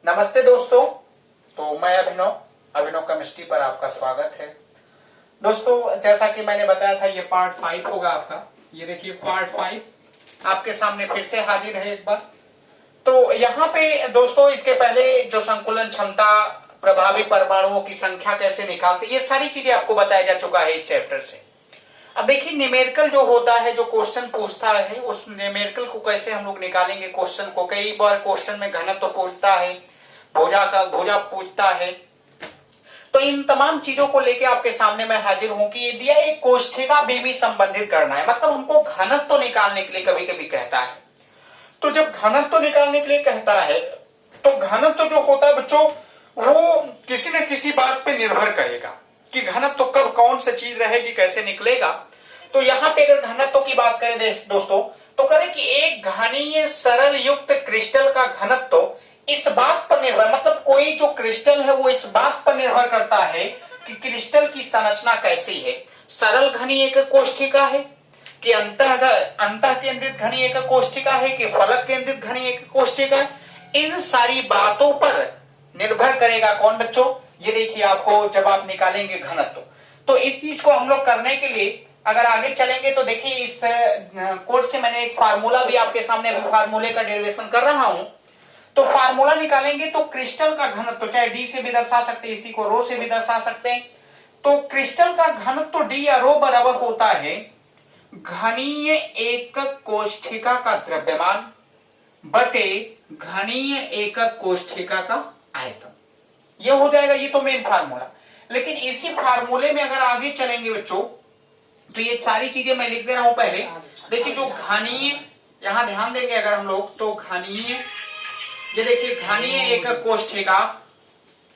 नमस्ते दोस्तों। तो मैं अभिनव केमिस्ट्री पर आपका स्वागत है। दोस्तों, जैसा कि मैंने बताया था, ये पार्ट 5 होगा आपका। ये देखिए पार्ट 5 आपके सामने फिर से हाजिर है एक बार। तो यहाँ पे दोस्तों, इसके पहले जो संकुलन क्षमता, प्रभावी परमाणुओं की संख्या कैसे निकालते, ये सारी चीजें आपको बताया जा चुका है इस चैप्टर से। अब देखिए, न्यूमेरिकल जो होता है, जो क्वेश्चन पूछता है, उस न्यूमेरिकल को कैसे हम लोग निकालेंगे। क्वेश्चन को कई बार क्वेश्चन में घनत्व पूछता है, भुजा पूछता है। तो इन तमाम चीजों को लेके आपके सामने मैं हाजिर हूं कि ये दिया एक कोष्ठिका भी संबंधित करना है, मतलब हमको घनत्व निकालने के लिए कभी कभी कहता है। तो जब घनत्व निकालने के लिए कहता है, तो घनत्व जो होता है बच्चों, वो किसी न किसी बात पे निर्भर करेगा कि घनत्व कब कौन सी चीज रहेगी, कैसे निकलेगा। तो यहाँ पे अगर घनत्व की बात करें दोस्तों, तो करें कि एक घनीय सरल युक्त क्रिस्टल का घनत्व इस बात पर निर्भर, मतलब कोई जो क्रिस्टल है वो इस बात पर निर्भर करता है कि क्रिस्टल की संरचना कैसी है। सरल घनीय एक कोष्ठिका है कि अंतः केंद्रित घनीय एक कोष्ठिका है कि फलक केंद्रित घनीय एक कोष्ठिका है। इन सारी बातों पर निर्भर करेगा कौन बच्चों, ये देखिए आपको जब आप निकालेंगे घनत्व। तो इस चीज को हम लोग करने के लिए अगर आगे चलेंगे तो देखिए, इस कोर्स से मैंने एक फार्मूला भी आपके सामने, अभी फार्मूले का डेरिवेशन कर रहा हूं। तो फार्मूला निकालेंगे तो क्रिस्टल का घनत्व, चाहे डी से भी दर्शा सकते हैं, इसी को रो से भी दर्शा सकते हैं। तो क्रिस्टल का घनत्व डी या रो बराबर होता है घनीय एकक कोष्ठिका का द्रव्यमान बटे घनीय एकक कोष्ठिका का आयतन। ये हो जाएगा, ये तो मेन फार्मूला। लेकिन इसी फार्मूले में अगर आगे चलेंगे बच्चों, तो ये सारी चीजें मैं लिख दे रहा हूं पहले। देखिए, जो घनीय, यहां ध्यान देंगे अगर हम लोग, तो घनीय, ये देखिए घनीय एकक कोष्ठिका,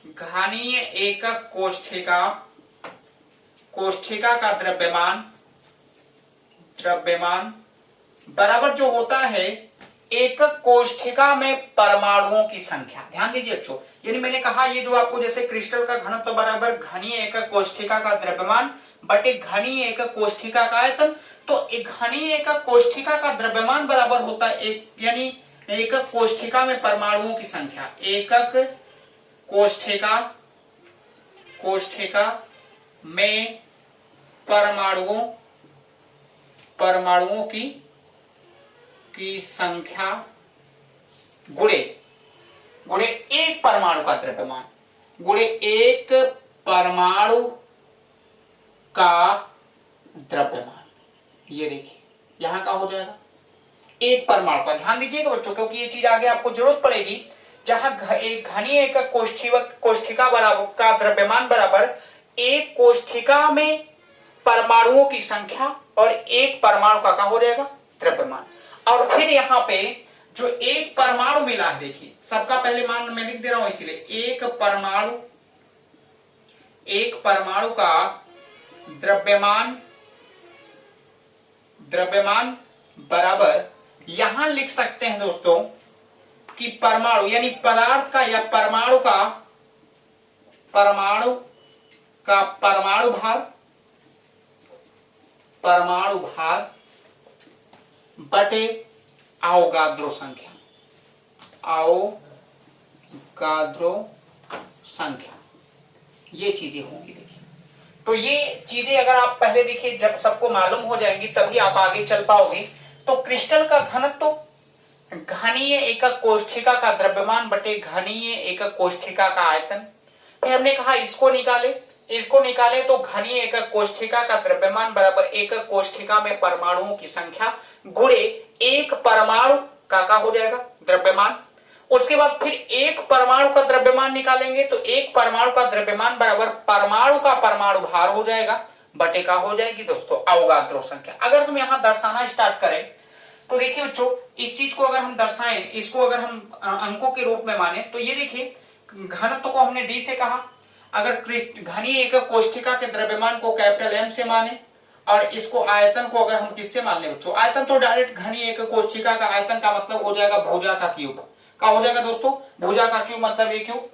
घनीय एकक कोष्ठिका का द्रव्यमान बराबर जो होता है एकक कोष्ठिका में परमाणुओं की संख्या। ध्यान दीजिए बच्चों, यानी मैंने कहा ये जो आपको जैसे क्रिस्टल का घनत्व बराबर घनीय एकक कोष्ठिका का द्रव्यमान बटे घनीय एकक कोष्ठिका का आयतन। तो एक घनीय एकक कोष्ठिका का द्रव्यमान बराबर होता है एक, यानी एकक कोष्ठिका में परमाणुओं की संख्या, एकक कोष्ठिका में परमाणुओं की संख्या गुणे एक परमाणु का द्रव्यमान, गुणे एक परमाणु का द्रव्यमान। ये देखिए यहां का हो जाएगा एक परमाणु का। ध्यान दीजिएगा बच्चों, क्योंकि ये चीज आगे आपको जरूरत पड़ेगी। जहां एक घनीय एकक कोष्ठिका बराबर का द्रव्यमान बराबर एक कोष्ठिका में परमाणुओं की संख्या और एक परमाणु का हो जाएगा द्रव्यमान। और फिर यहाँ पे जो एक परमाणु मिला है, देखिए सबका पहले मान मैं लिख दे रहा हूं, इसीलिए एक परमाणु का द्रव्यमान बराबर, यहां लिख सकते हैं दोस्तों कि परमाणु यानी पदार्थ का या परमाणु भार बटे अवोगाद्रो संख्या, ये चीजें होंगी। देखिए, तो ये चीजें अगर आप पहले देखिए, जब सबको मालूम हो जाएंगी तभी आप आगे चल पाओगे। तो क्रिस्टल का घनत्व घनीय एकक कोष्ठिका का द्रव्यमान बटे घनीय एकक कोष्ठिका का आयतन। फिर हमने कहा इसको निकाले तो घनीय एकक कोष्ठिका का द्रव्यमान बराबर एकक कोष्ठिका में परमाणुओं की संख्या गुणे एक परमाणु का हो जाएगा द्रव्यमान। उसके बाद फिर एक परमाणु का द्रव्यमान निकालेंगे तो एक परमाणु का द्रव्यमान बराबर परमाणु का परमाणु भार हो जाएगा बटे का हो जाएगी दोस्तों अवोगाद्रो संख्या। अगर हम यहां दर्शाना स्टार्ट करें तो देखिए बच्चों, इस चीज को अगर हम दर्शाएं, इसको अगर हम अंकों के रूप में माने, तो ये देखिए घनत्व को हमने डी से कहा। अगर घनीय एकक कोष्ठिका के द्रव्यमान को कैपिटल एम से माने और इसको आयतन को अगर हम किससे मान ले बच्चों, आयतन तो डायरेक्ट घनीय एकक कोष्ठिका का आयतन का मतलब हो जाएगा भुजा का क्यूब। का हो जाएगा दोस्तों भुजा का क्यूब, मतलब ये क्यूब।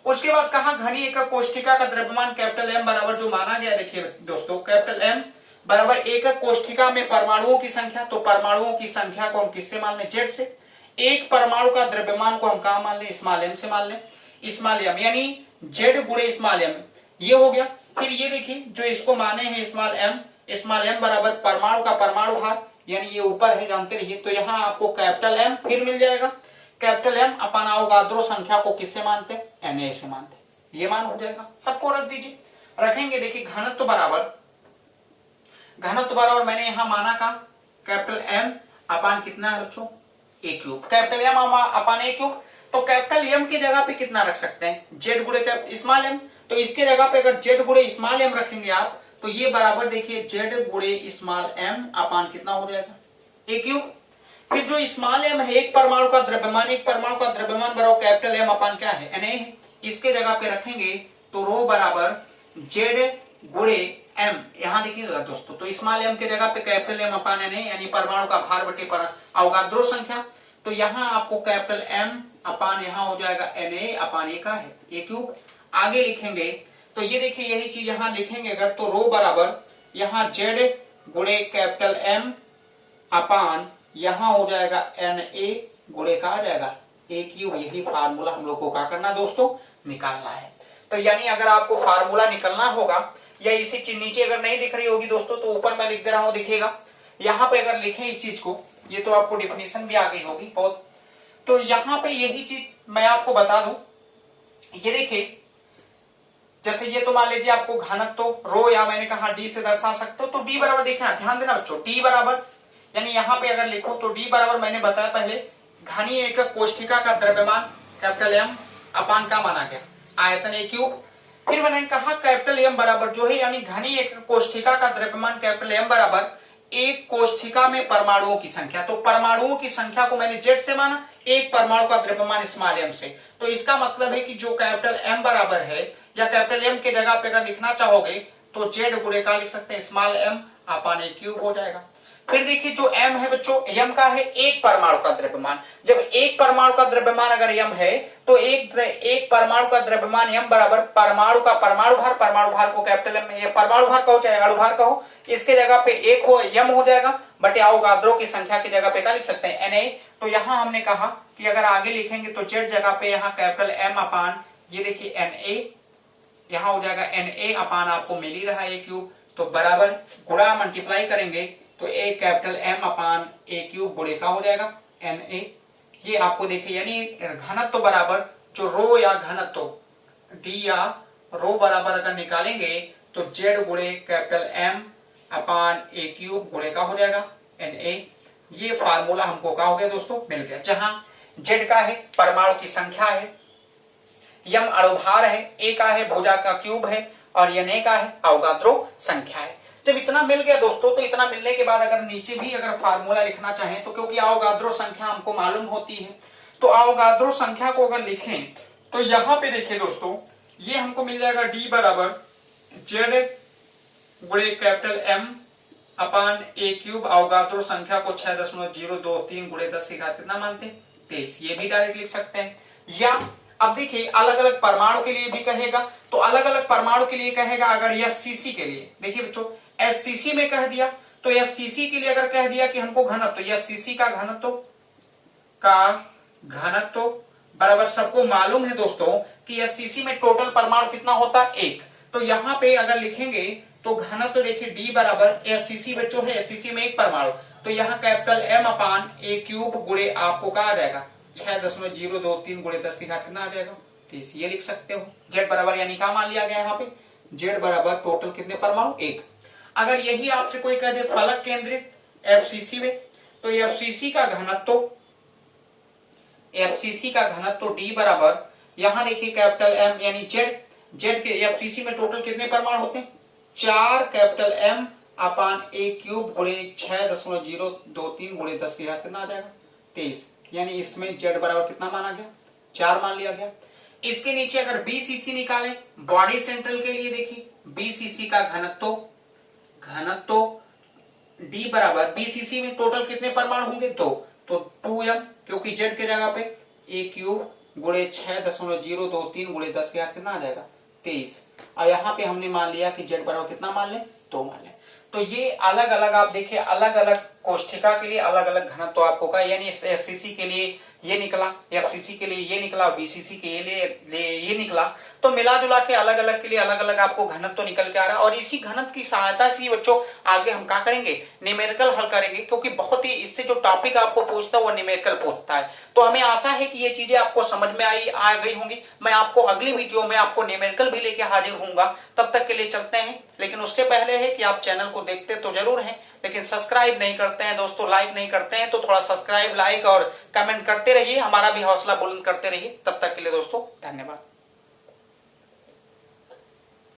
उसके बाद कहा घनीय एकक कोष्ठिका का द्रव्यमान कैपिटल एम बराबर जो माना गया, देखिए दोस्तों कैपिटल एम बराबर एकक कोष्ठिका में परमाणुओं की संख्या। तो परमाणुओं की संख्या को हम किससे मान लें, जेड से। एक परमाणु का द्रव्यमान को हम कहा मान लें, स्मॉल एम से मान लें, स्मॉल एम यानी जेड गुणे स्मॉल एम, ये हो गया। फिर ये देखिए जो इसको माने हैं स्मॉल एम बराबर परमाणु का परमाणु भार, यानी ये ऊपर है जानते रहिए, तो यहाँ आपको कैपिटल एम फिर मिल जाएगा। कैपिटल एम अपन अवोगाद्रो संख्या को किससे मानते हैं, Na से मानते हैं, ये मान हो जाएगा। सबको रख दीजिए, रखेंगे देखिए घनत्व बराबर मैंने यहां माना का कैपिटल एम अपान कितना है बच्चों, ए क्यूब, कैपिटल एम अपान ए क्यूब। तो कैपिटल एम की जगह पे कितना रख सकते हैं, जेड गुणे स्मॉल एम, तो इसके जगह पे अगर जेड गुणे स्मॉल एम रखेंगे आप, तो ये बराबर देखिए जेड गुणे स्मॉल एम अपान कितना हो जाएगा, ए क्यूब। फिर जो स्मॉल एम है एक परमाणु का द्रव्यमान बराबर कैपिटल एम अपान क्या है, Na है, इसके जगह पे रखेंगे तो रो बराबर जेड गुणे एम, यहां देखिएगा दोस्तों, तो स्मॉल एम के जगह पे कैपिटल एम अपान Na यानी परमाणु का भार बटे अवोगाद्रो संख्या, तो यहां आपको कैपिटल एम अपान यहां हो जाएगा Na अपान ए का है, ए क्यूब। आगे लिखेंगे तो ये देखिए यही चीज यहां लिखेंगे अगर, तो रो बराबर यहां जेड गुणे कैपिटल एम अपान यहां हो जाएगा Na गुणे का आ जाएगा ए क्यूब। यही फार्मूला हम लोग को क्या करना दोस्तों, निकालना है। तो यानी अगर आपको फार्मूला निकलना होगा, या इसी चीज नीचे अगर नहीं दिख रही होगी दोस्तों, तो ऊपर मैं लिख दे रहा हूं, दिखेगा। यहाँ पे अगर लिखें इस चीज को, ये तो आपको डिफिनेशन भी आ गई होगी बहुत, तो यहाँ पे यही चीज मैं आपको बता दूं, ये देखिए जैसे ये तो मान लीजिए आपको घनत्व तो रो या मैंने कहा डी से दर्शा सकते हो, तो डी बराबर देखना, ध्यान देना बच्चों, डी बराबर यानी यहाँ पे अगर लिखो तो डी बराबर मैंने बताया पहले घनी एकक कोष्ठिका का द्रव्यमान कैपिटल एम अपान का माना गया आयतन ए क्यूब। फिर मैंने कहा कैपिटल एम बराबर जो है यानी घनी एकक कोष्ठिका का द्रव्यमान कैपिटल एम बराबर एक कोष्ठिका में परमाणुओं की संख्या, तो परमाणुओं की संख्या को मैंने जेड से माना, एक परमाणु का द्रव्यमान स्मॉल एम से, तो इसका मतलब है कि जो कैपिटल एम बराबर है, या कैपिटल एम के जगह पे अगर लिखना चाहोगे तो जेड गुणे का लिख सकते हैं स्मॉल एम अपान ए क्यूब हो जाएगा। फिर देखिए जो एम है बच्चों, एम का है एक परमाणु का द्रव्यमान, जब एक परमाणु का द्रव्यमान अगर एम है तो एक परमाणु का द्रव्यमान एम बराबर परमाणु का परमाणु भार को कैपिटल एम में परमाणु भार कहो चाहे अणु भार कहो, इसके जगह पे एक हो एम हो जाएगा, बटे अवोगाद्रो की संख्या की जगह पे क्या लिख सकते हैं Na। तो यहां हमने कहा कि अगर आगे लिखेंगे तो जेड जगह पे यहाँ कैपिटल एम अपान ये देखिए Na, यहां हो जाएगा Na अपान आपको मिल ही रहा है ए क्यूब, तो बराबर गुणा मल्टीप्लाई करेंगे तो ए कैपिटल एम अपान ए क्यूब गुणे का हो जाएगा Na। ये आपको देखिए यानी घनत्व तो बराबर जो रो या घनत्व डी या रो बराबर अगर निकालेंगे तो जेड गुणे कैपिटल एम अपान ए क्यूब गुणे का हो जाएगा Na। ये फार्मूला हमको क्या हो गया दोस्तों, मिल गया, जहां जेड का है परमाणु की संख्या है, यम अणुभार है, ए का है भुजा का क्यूब है, और Na का है अवोगाद्रो संख्या है। जब इतना मिल गया दोस्तों, तो इतना मिलने के बाद अगर नीचे भी अगर फार्मूला लिखना चाहें तो क्योंकि अवोगाद्रो संख्या हमको मालूम होती है, तो अवोगाद्रो संख्या को अगर लिखें तो यहां पे देखिए दोस्तों ये हमको मिल जाएगा डी बराबर जेड गुणे कैपिटल एम अपान ए क्यूब, अवोगाद्रो संख्या को 6.023 गुणे 10 की घात कितना मानते हैं 23, ये भी डायरेक्ट लिख सकते हैं। या अब देखिए अलग अलग परमाणु के लिए भी कहेगा, तो अलग अलग परमाणु के लिए कहेगा अगर एससीसी के लिए, देखिए बच्चों एससीसी में कह दिया तो एससीसी के लिए अगर कह दिया कि हमको घनत्व, एससीसी का घनत्व बराबर सबको मालूम है दोस्तों कि एससीसी में टोटल परमाणु कितना होता है एक, तो यहां पे अगर लिखेंगे तो घनत्व देखिए डी बराबर एससीसी बच्चों है, एससीसी में एक परमाणु, तो यहाँ कैपिटल एम अपान ए क्यूब गुणे आपको कहा जाएगा 6.023 गुणे 10 की घात कितना आ जाएगा 30, ये लिख सकते हो। जेड बराबर यानी क्या मान लिया गया यहाँ पे, जेड बराबर टोटल कितने परमाणु एक। अगर यही आपसे कोई कह दे फलक केंद्रित एफसीसी में, तो एफसीसी का घनत्व डी बराबर यहां देखिए कैपिटल एम यानी जेड के एफसीसी में टोटल कितने परमाणु होते हैं 4 कैपिटल एम अपान ए क्यूब गुणे 6.023 गुणे 10 की घात कितना आ जाएगा 23, यानी इसमें जेड बराबर कितना माना गया 4 मान लिया गया। इसके नीचे अगर बीसीसी निकालें बॉडी सेंट्रल के लिए, देखिए बीसीसी का घनत्व डी बराबर बीसीसी में टोटल कितने परमाणु होंगे तो 2m, क्योंकि जेड के जगह पे ए क्यूब गुणे 6.023 गुणे 10 के घात कितना आ जाएगा 23, और यहाँ पे हमने मान लिया कि जेड बराबर कितना मान लें 2 मान लें। तो ये अलग अलग आप देखिए अलग अलग कोष्ठिका के लिए अलग अलग घनत्व आपको का, यानी एससीसी के लिए ये निकला, एफसीसी के लिए ये निकला, बीसीसी के लिए ये निकला, तो मिला जुला के अलग अलग के लिए अलग अलग आपको घनत्व तो निकल के आ रहा है। और इसी घनत्व की सहायता से बच्चों आगे हम क्या करेंगे, न्यूमेरिकल हल करेंगे, क्योंकि बहुत ही इससे जो टॉपिक आपको पूछता है वो न्यूमेरिकल पूछता है। तो हमें आशा है कि ये चीजें आपको समझ में आ गई होंगी। मैं आपको अगली वीडियो में आपको न्यूमेरिकल भी लेके हाजिर होऊंगा। तब तक के लिए चलते हैं, लेकिन उससे पहले है कि आप चैनल को देखते तो जरूर हैं, लेकिन सब्सक्राइब नहीं करते हैं दोस्तों, लाइक नहीं करते हैं, तो थोड़ा सब्सक्राइब, लाइक और कमेंट करते रहिए, हमारा भी हौसला बुलंद करते रहिए। तब तक के लिए दोस्तों धन्यवाद।